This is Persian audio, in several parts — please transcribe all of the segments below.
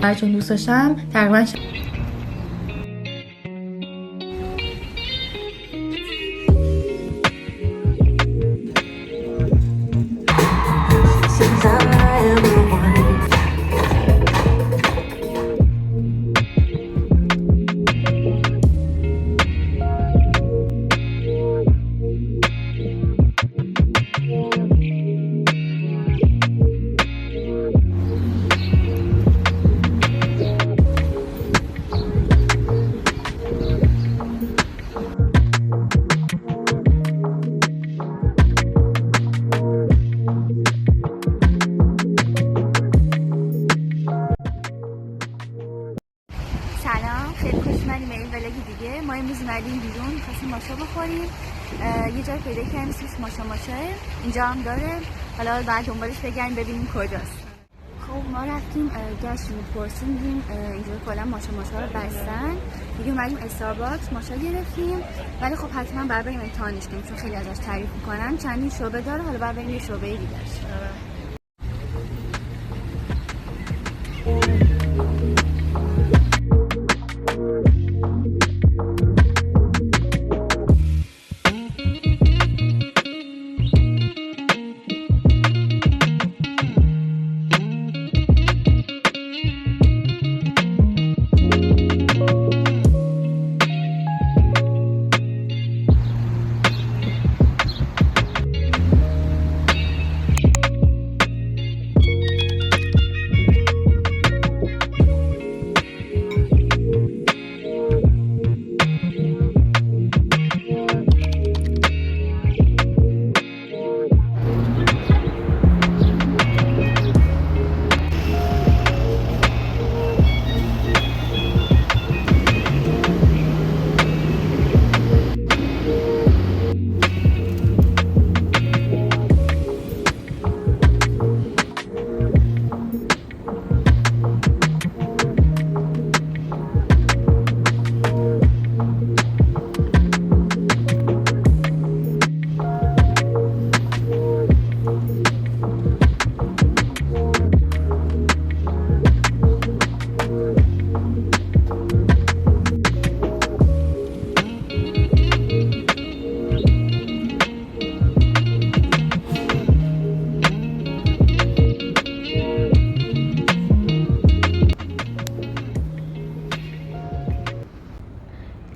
چون دوست داشتم تقریبا سلام، خیلی خوش اومدیم به این ولاگ دیگه. ما امروز اومدیم بیرون می‌خواستیم ماشا بخوریم. یه جای پیدا کردیم اسمش ماشا اینجا هم داره. حالا بعد دنبالش بگردیم ببینیم کجاست. خب ما رفتیم گشتیم پرسیدیم اینجا کلا ماشا رو بستن. دیگه اومدیم استارباکس ماشا گرفتیم. ولی خب حتما بعد بریم امتحانش کنیم چون خیلی ازش تعریف می‌کنن. چندین شعبه داره. حالا بعد بریم یه شعبه دیگه‌اش.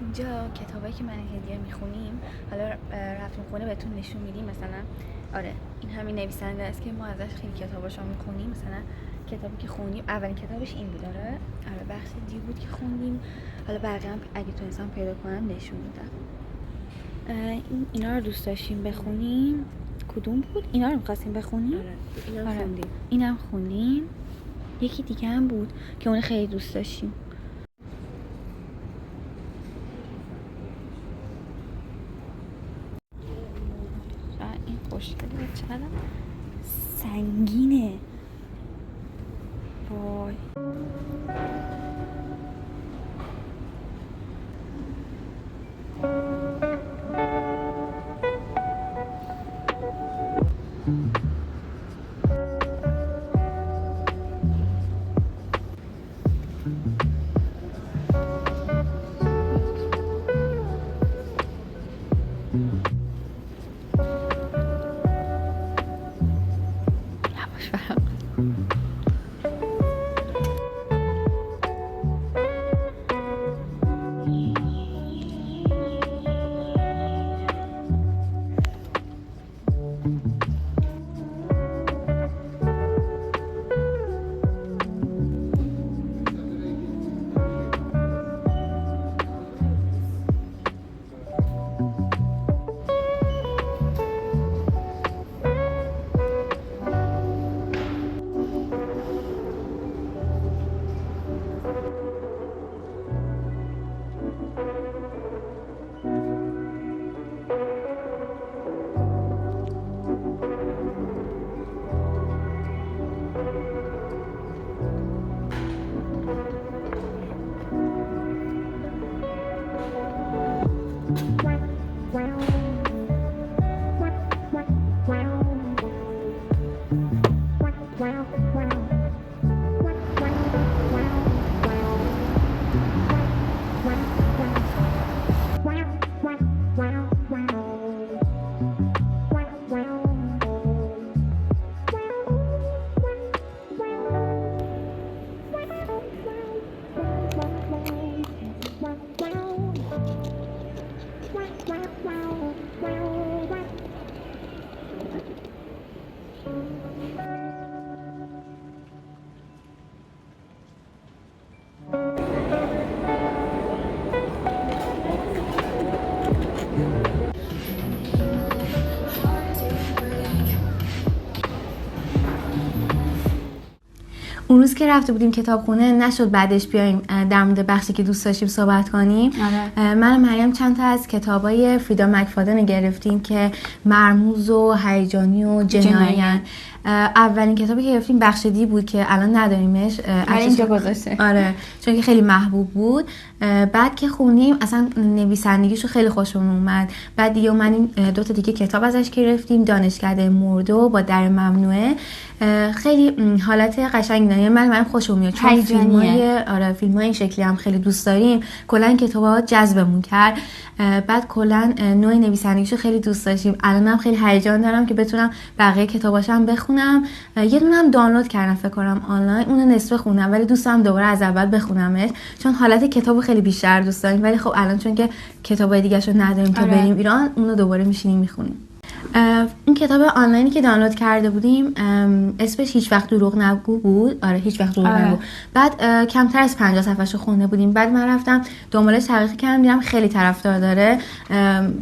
اینجا کتابایی که من هدیه میخونیم حالا رفتیم خونه بهتون نشون میدیم. مثلا آره این همین نویسنده است که ما ازش خیلی کتاباشو میخونیم. مثلا کتابی که خوندیم اولین کتابش این بود. آره بخش دی بود که خوندیم. حالا بقیه هم اگه تونستم پیدا کنم نشون میدم. اینا رو دوست داشتیم بخونیم. کدوم بود؟ اینا رو می‌خواستیم بخونیم. اینا خوندیم. اینم خوندیم. یکی دیگه هم بود که اون خیلی دوست داشتیم. این خوشگله چقدر سنگینه. وای یواش برم. اون روز که رفته بودیم کتابخونه نشد بعدش بیایم در مورد بخشی که دوست داشتیم صحبت کنیم. من و مریم چند تا از کتابای فریدا مکفادن گرفتیم که مرموز و هیجانی و جنایی‌ان. اولین کتابی که گرفتیم بخش دی بود که الان نداریمش، اینجا گذاشته. آره، چون که خیلی محبوب بود. بعد که خوندیم اصلا نویسندگیشو خیلی خوشمون اومد. بعد دیگه اومدیم 2 تا دیگه کتاب ازش گرفتیم، دانشکده مرده و با در ممنوعه. خیلی حالت قشنگی داره، من خوشم میاد چون فیلمای این شکلی هم خیلی دوست داریم. کلا کتابا جذبمون کرد. بعد کلا نوع نویسندگیشو خیلی دوست داشتیم. الانم خیلی هیجان دارم که بتونم بقیه کتاباشو هم بخونم. یه دونه هم دانلود کردم فکر کنم آنلاین، اونو نصف خوندم ولی دوست دارم دوباره از اول بخونمش چون حالت کتابو خیلی بیشتر دوست داریم. ولی خب الان چون که کتابای دیگه‌شو نداریم تا بریم ایران، اونو دوباره میشینیم میخونیم. اون کتاب آنلاینی که دانلود کرده بودیم اسمش هیچ وقت دروغ نگو بود. آره هیچ وقت دروغ نگو. بعد کمتر از 50 صفحه‌شو خونده بودیم. بعد من رفتم دنبالش تحقیق کردم، دیدم خیلی طرفدار داره.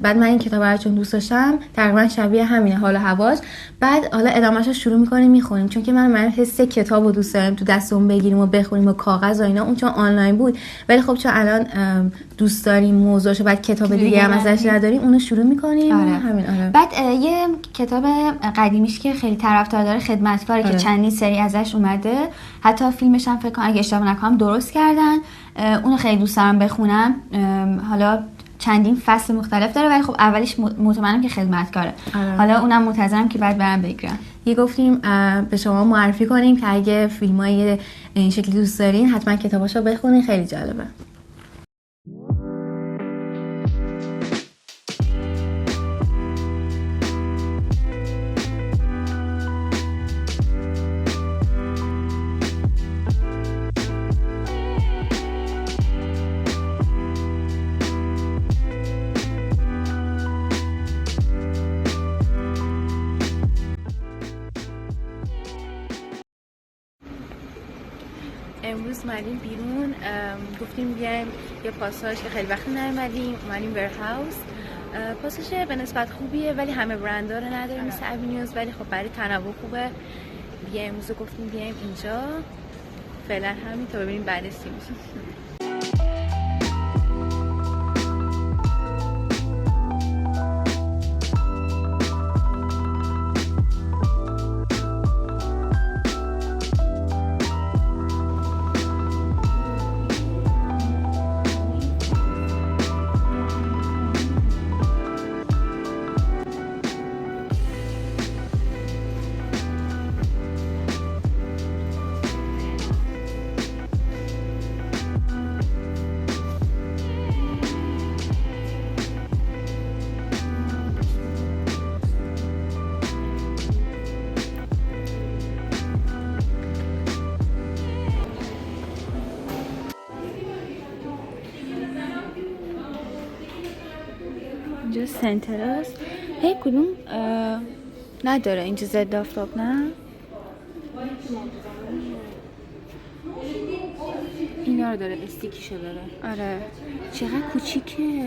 بعد من این کتاب رو چون دوست داشتم تقریبا شبیه همینه حال و هواش. بعد حالا ادامه‌شو شروع می‌کنیم می‌خونیم چون که من حس کتابو دوست دارم تو دستمون بگیریم و بخونیم و کاغذ و اینا. اون چون آنلاین بود ولی خب چون الان دوست داریم موضوعشو بعد کتاب دیگه هم ازش نداریم اونو شروع می‌کنیم. همین. آره. بعد یه کتاب قدیمیش که خیلی طرفدار داره خدمتکاره که چندین سری ازش اومده، حتی فیلمش هم فکر کنم اگه اشتباه نکنم درست کردن. اونو خیلی دوست دارم بخونم. حالا چندین فصل مختلف داره ولی خب اولیش مطمئنم که خدمتکاره. حالا اونم منتظرم که بعد برم بگیرم. یه گفتیم به شما معرفی کنیم که اگه فیلمای این شکلی دوست دارین حتما کتاباشو بخونین، خیلی جالبه. امروز اومدیم بیرون، گفتیم بیایم یه پاساژ که خیلی وقت نیومدیم، اومدیم ورهاوس. پاساژ به نسبت خوبیه ولی همه برندها رو نداره مثل اوینیوز، ولی خب برای تنوع خوبه. بیایم امروز گفتیم بیایم اینجا، فعلا همین تا ببینیم بعدش چی میشه. اینجا سنتراست. هی کدوم نداره اینجا ضد آفتاب؟ نه اینا رو داره، استیکیشو داره. آره چقدر کوچیکه،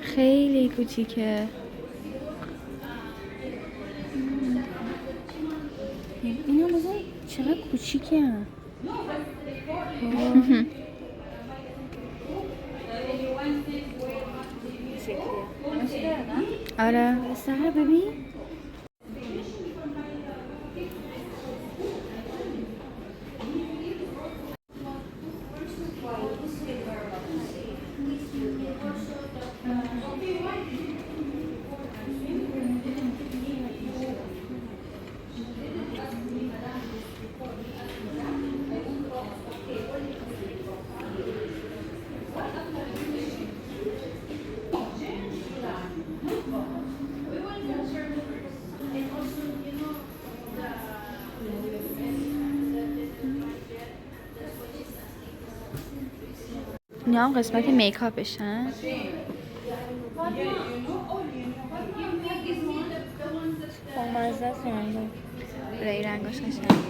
خیلی کوچیکه. اینا بازم چقدر کوچیکه. آره سهر ببین اینا هم قسمت میکاپشن. مزه است رنگ رنگاش قشنگه.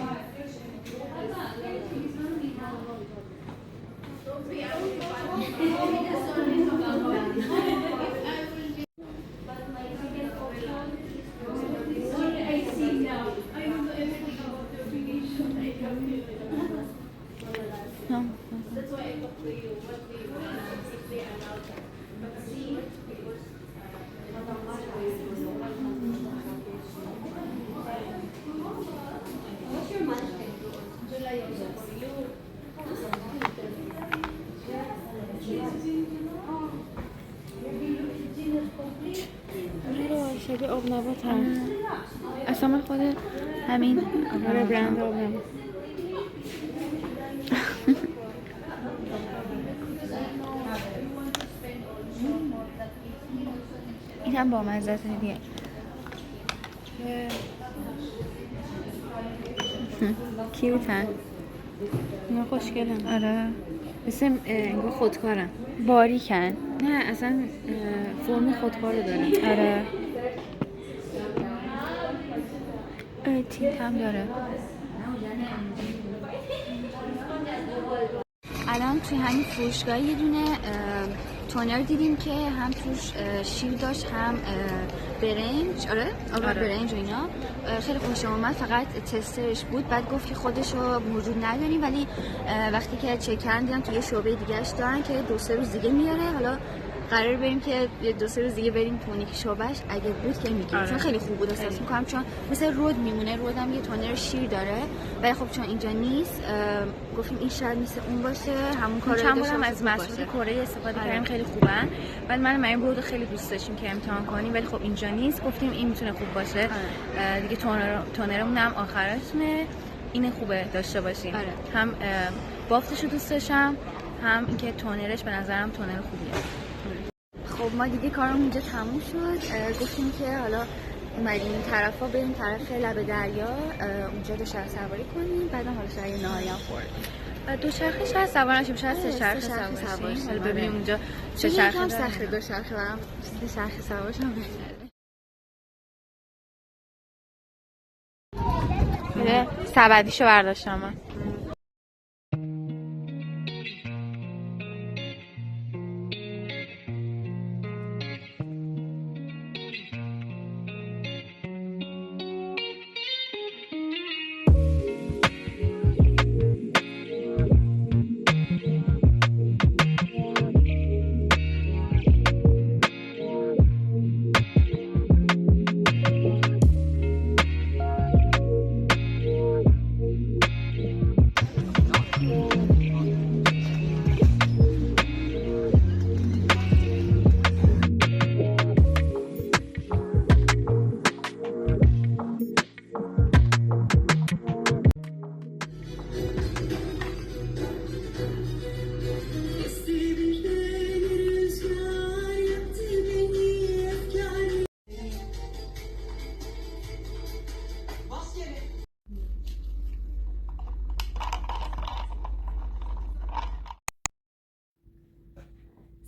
آب نبات هم اصلا من خود همین برند آب نبات این هم با مزه دیگه کیوتن اینا خوشگلن. آره مثل انگار خودکارن، باریکن. نه اصلا فرم خودکار رو دارن. آره تیت هم داره. الان توی همین فروشگاه یه دونه تونر دیدیم که هم توش شیر داشت هم برنج. آره برنج و اینا خیلی خوشم اومد. فقط تسترش بود، بعد گفت که خودشو موجود نداریم، ولی وقتی که چک کردن دیدن که یه شعبه دیگه‌اش دارن که 2-3 روز دیگه میاره. حالا قرار بریم که 2-3 روز دیگه بریم تو اون یکی شعبه‌اش، اگه بود که میگیم. چون خیلی خوب بود احساس می‌کنم، چون مثل رود میمونه. رودم یه تونر شیر داره، ولی خب چون اینجا نیست گفتیم این شاید مثل اون باشه، همون کارو چند بارم از محصول کره استفاده کردیم، خیلی خوبن. ولی من این رود خیلی دوست داشتیم که امتحان کنیم، ولی خب اینجا نیست. گفتیم این میتونه خوب باشه. دیگه تونرمون هم آخرتونه، این خوبه داشته باشیم. هم بافتشو دوست داشتم، هم اینکه تونرش به نظرم تونر خوبیه. خب ما دیگه کارمون اینجا تموم شد. گفتیم که حالا اومدیم این طرفا بریم طرف لب دریا، اونجا دوچرخه سواری کنیم، بعدم حالا شاید نهاری هم خوردیم. دوچرخه شاید سوار نشیم، شاید سه چرخه سوار شیم. حالا ببینیم اونجا چه چرخه داره. سخته دوچرخه، برام سه چرخه سوار شم بهتره. سبدیشو برداشتم من.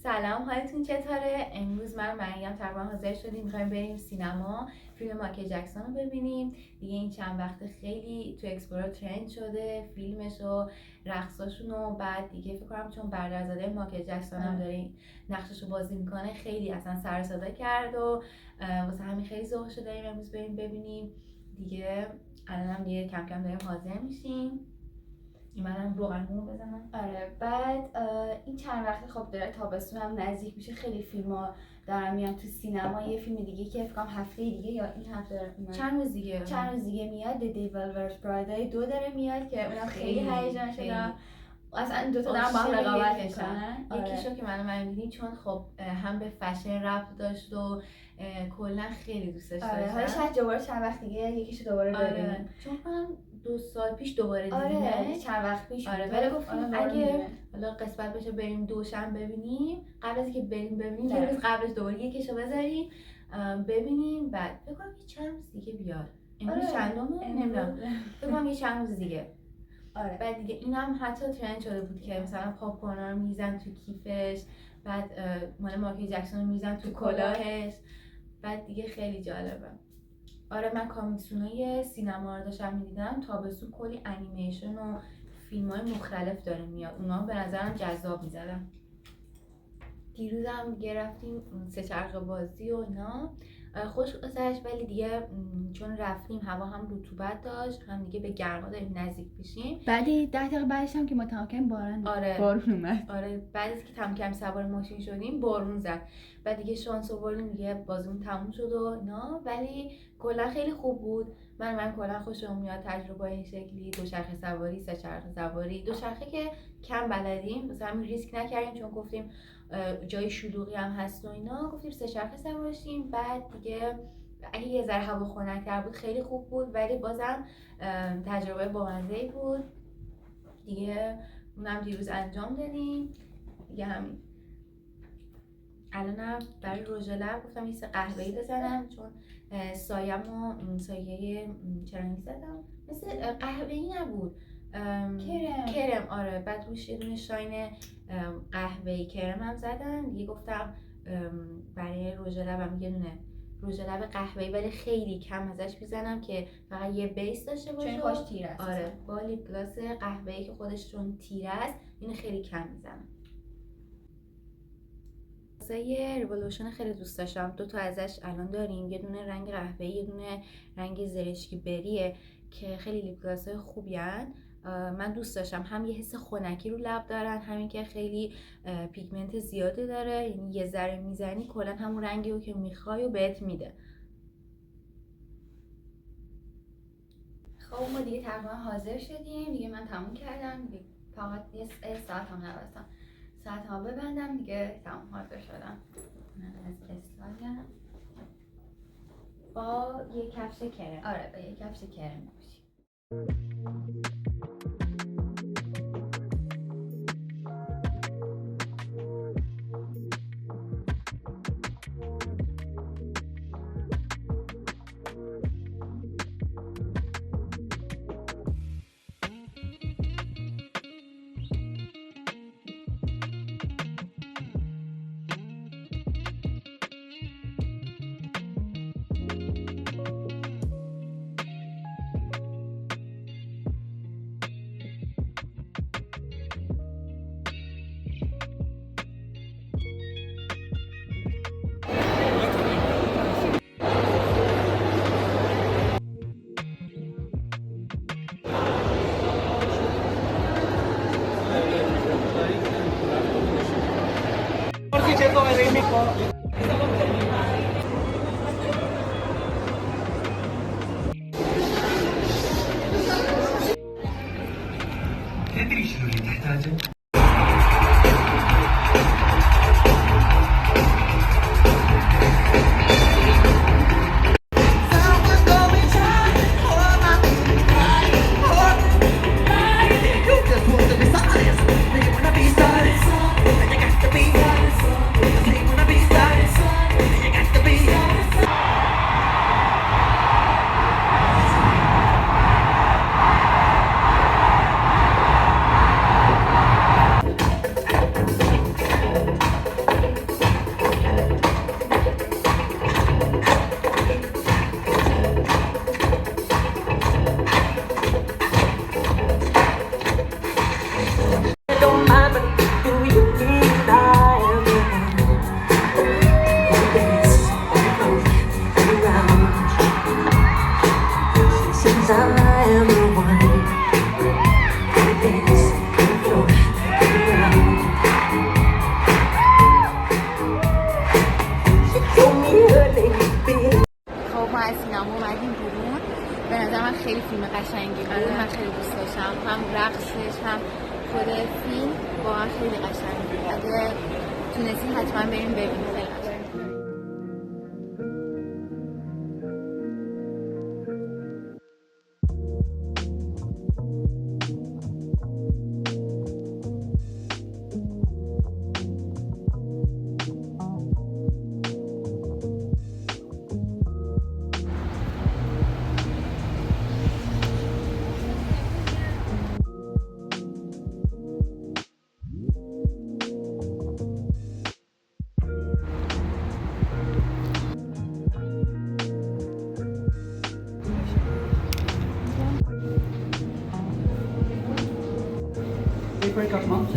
سلام، حالتون چطوره؟ امروز من و مریم تقریبا حاضر شدیم میخوایم بریم سینما فیلم مایکل جکسون رو ببینیم. دیگه این چند وقت خیلی تو اکسپلور ترند شده فیلمش و رقصاشون، و بعد دیگه فکر کنم چون برادرزاده مایکل جکسون هم داره نقشش رو بازی میکنه خیلی اصلا سر و صدا کرد و واسه همین خیلی ذوقش رو داریم امروز بریم ببینیم دیگه. الانم دیگه کم کم داریم حاضر میشیم. منم روغنمون بزنم. آره بعد این چند وقت خب داره تابستون هم نزدیک میشه، خیلی فیلم‌ها دارن میان تو سینما. یه فیلم دیگه که فکر کنم هفته دیگه یا این هفته چند روز دیگه میاد، The Devil Wears Prada 2 داره میاد که اونم خیلی هیجان شدم. اصلا این دوتا دارن با هم رقابت میکنن. یکیشو که من دیدم چون خب هم به فشن ربط داشت و کلا خیلی دوستش داشتم. حالا شاید دوباره چند وقت دیگه یکیشو دوباره ببینیم. چون من 2 سال پیش دوباره دیدیم. چند وقت پیش. ولی گفتیم اگه حالا قسمت بشه بریم دوشنبه ببینیم، قبل از که بریم ببینیم یه روز قبلش دوباره یکیشو بذاریم ببینیم. بعد فکر کنم یه چند روز دیگه بیاد. امروز چندمه نمیدونم، فکر کنم یه چند روز دیگه. بعد دیگه اینم حتی ترند شده بود که مثلا پاپ کورن رو میزن تو کیفش، بعد مال مایکل جکسون رو میزن تو کلاهش. بعد دیگه خیلی جالبه. من کامیکسونای سینما رو داشتم میدیدم. تابستون کلی انیمیشن و فیلم‌های مختلف داره میاد، اونا به نظرم جذاب میزدن. دیروزم گرفتیم سه چرخه بازی و اینا، خوش گذشت. ولی دیگه چون رفتیم هوا هم رطوبت داشت، هم دیگه به گرما داریم نزدیک میشیم. بعدی 10 دقیقه بعدش هم که ما تمام کردیم بارون اومد. بعد از که تمام کردیم سوار ماشین شدیم بارون زد. بعد دیگه شانس آوردیم دیگه بازیمون تموم شد و اینا. ولی کلا خیلی خوب بود. من کلا خوشم میاد تجربه این شکلی، دوچرخه سواری، سه چرخه سواری. دوچرخه که کم بلدیم مثلا همین ریسک نکردیم چون گفتیم جای شلوغی هم هست و اینا، گفتیم سه چرخه سوار شیم. بعد دیگه اگه یه ذره هوا خنک‌تر بود خیلی خوب بود، ولی بازم تجربه بامزه‌ای بود دیگه. اونم دیروز انجام دادیم دیگه. همین الانم برای رژ لب گفتم یه قهوه‌ای بزنم، چون سایه‌مو سایه چه رنگی زدم، مثل قهوه‌ای نبود، کرم. آره، بعد روش یه دونه شاین قهوه‌ای کرم هم زدم دیگه. گفتم برای رژ لبم یه دونه رژ لب قهوه‌ای ولی خیلی کم ازش میزنم که فقط یه بیس داشته باشه، چون خوش تیره است. آره، با لیپ گلاس قهوه‌ای که خودش چون تیره است اینو خیلی کم میزنم. یه ریولوشن خیلی دوست داشتم، 2 تا ازش الان داریم، یه دونه رنگ قهوه‌ای یه دونه رنگ زرشکی بریه که خیلی لیپ گلاس‌های خوبی هن. من دوست داشتم، هم یه حس خنکی رو لب دارن، همین که خیلی پیگمنت زیاده داره، یعنی یه ذره میزنی کلا همون رنگی رو که میخوای و بهت میده. خب ما دیگه تقریبا حاضر شدیم دیگه، من تموم کردم دیگه، فقط یه ساعت هم نبستم، ساعت ها ببندم دیگه، تمام حاضر شدم. من از استایلم با یه کفش کرم. آره، با یه کفش کرم باشی. تدري شنو اللي تحتاجه؟ به نظر من خیلی فیلم قشنگی بود. من خیلی دوست داشتم، هم رقصش هم خود فیلم واقعا خیلی قشنگ بود. اگه تونستین حتما بریم ببینید. Break up months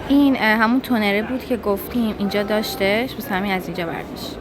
این همون تونره بود که گفتیم اینجا داشتش، بس همین از اینجا برداشت.